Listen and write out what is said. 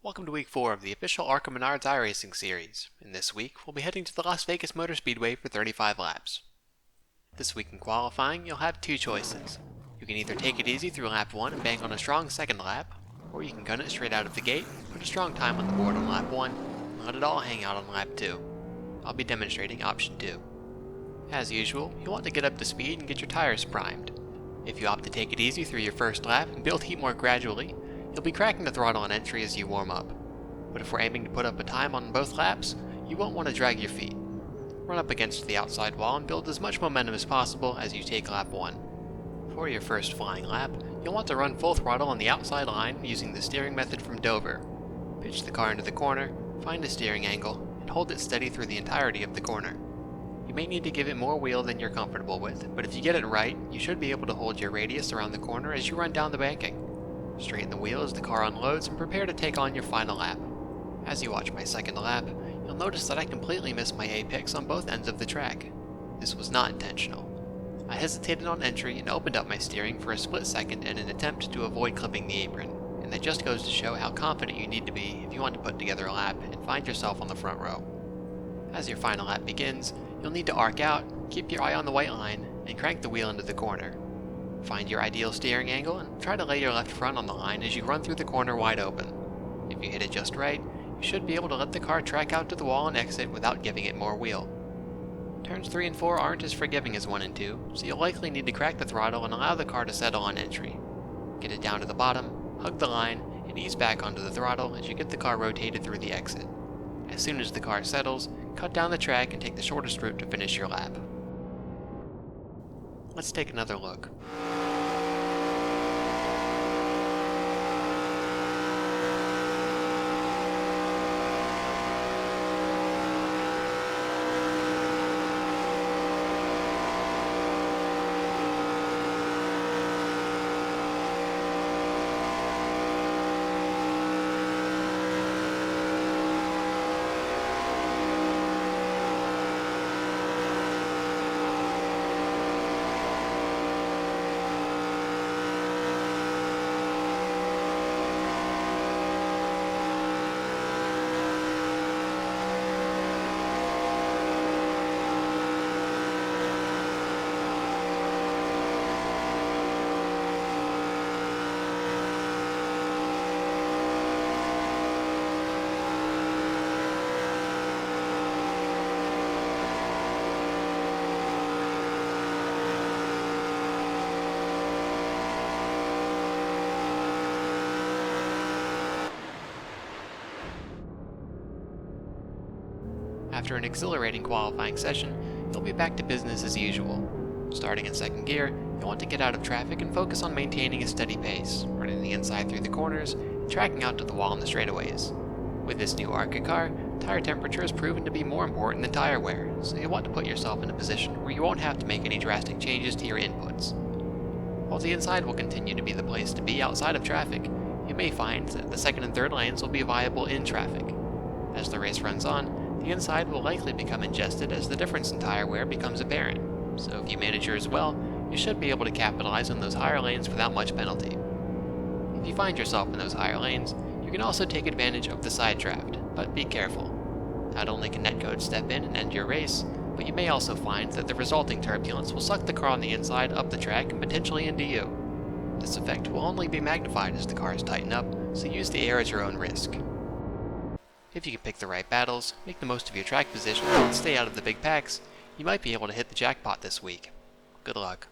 Welcome to week 4 of the official ARCA iRacing series. In this week, we'll be heading to the Las Vegas Motor Speedway for 35 laps. This week in qualifying, you'll have two choices. You can either take it easy through lap 1 and bank on a strong second lap, or you can gun it straight out of the gate, put a strong time on the board on lap 1, and let it all hang out on lap 2. I'll be demonstrating option 2. As usual, you'll want to get up to speed and get your tires primed. If you opt to take it easy through your first lap and build heat more gradually, you'll be cracking the throttle on entry as you warm up. But if we're aiming to put up a time on both laps, you won't want to drag your feet. Run up against the outside wall and build as much momentum as possible as you take lap 1. For your first flying lap, you'll want to run full throttle on the outside line using the steering method from Dover. Pitch the car into the corner, find a steering angle, and hold it steady through the entirety of the corner. You may need to give it more wheel than you're comfortable with, but if you get it right, you should be able to hold your radius around the corner as you run down the banking. Straighten the wheel as the car unloads and prepare to take on your final lap. As you watch my second lap, you'll notice that I completely missed my apex on both ends of the track. This was not intentional. I hesitated on entry and opened up my steering for a split second in an attempt to avoid clipping the apron, and that just goes to show how confident you need to be if you want to put together a lap and find yourself on the front row. As your final lap begins, you'll need to arc out, keep your eye on the white line, and crank the wheel into the corner. Find your ideal steering angle and try to lay your left front on the line as you run through the corner wide open. If you hit it just right, you should be able to let the car track out to the wall and exit without giving it more wheel. Turns 3 and 4 aren't as forgiving as 1 and 2, so you'll likely need to crack the throttle and allow the car to settle on entry. Get it down to the bottom, hug the line, and ease back onto the throttle as you get the car rotated through the exit. As soon as the car settles, cut down the track and take the shortest route to finish your lap. Let's take another look. After an exhilarating qualifying session, you'll be back to business as usual. Starting in second gear, you'll want to get out of traffic and focus on maintaining a steady pace, running the inside through the corners, and tracking out to the wall in the straightaways. With this new ARCA car, tire temperature has proven to be more important than tire wear, so you'll want to put yourself in a position where you won't have to make any drastic changes to your inputs. While the inside will continue to be the place to be outside of traffic, you may find that the second and third lanes will be viable in traffic. As the race runs on, the inside will likely become ingested as the difference in tire wear becomes apparent, so if you manage yours well, you should be able to capitalize on those higher lanes without much penalty. If you find yourself in those higher lanes, you can also take advantage of the side draft, but be careful. Not only can netcode step in and end your race, but you may also find that the resulting turbulence will suck the car on the inside up the track and potentially into you. This effect will only be magnified as the cars tighten up, so use the air at your own risk. If you can pick the right battles, make the most of your track position, and stay out of the big packs, you might be able to hit the jackpot this week. Good luck.